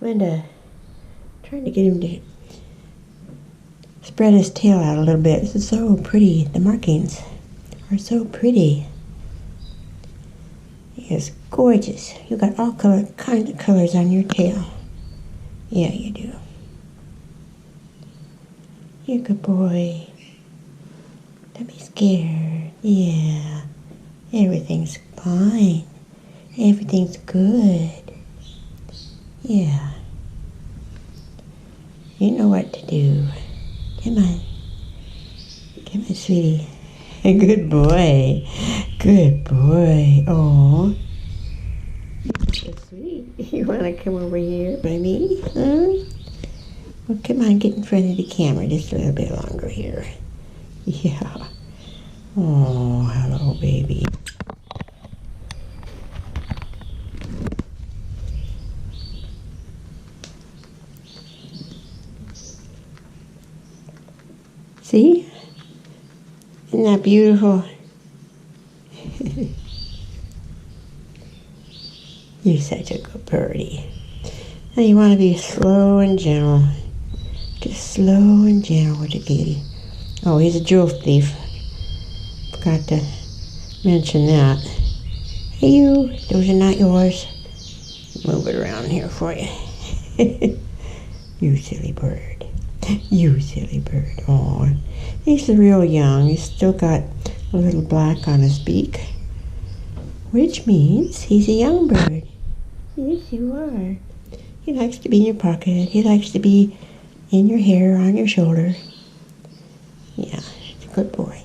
Linda, trying to get him to spread his tail out a little bit. This is so pretty. The markings are so pretty. He is gorgeous. You got all kinds of colors on your tail. Yeah, you do. You're a good boy. Don't be scared. Yeah. Everything's fine. Everything's good. Yeah. You know what to do. Come on. Come on, sweetie. Good boy. Good boy. Oh. So sweet. You want to come over here by me? Huh? Well, come on, get in front of the camera just a little bit longer here. Yeah. Oh, hello, baby. See? Isn't that beautiful? You're such a good birdie. Now you want to be slow and gentle. Just slow and gentle with the kitty. Oh, he's a jewel thief. Forgot to mention that. Hey you, those are not yours. Move it around here for you. You silly bird. You silly bird. Oh, he's real young. He's still got a little black on his beak, which means he's a young bird. Yes, you are. He likes to be in your pocket. He likes to be in your hair, on your shoulder. Yeah, he's a good boy.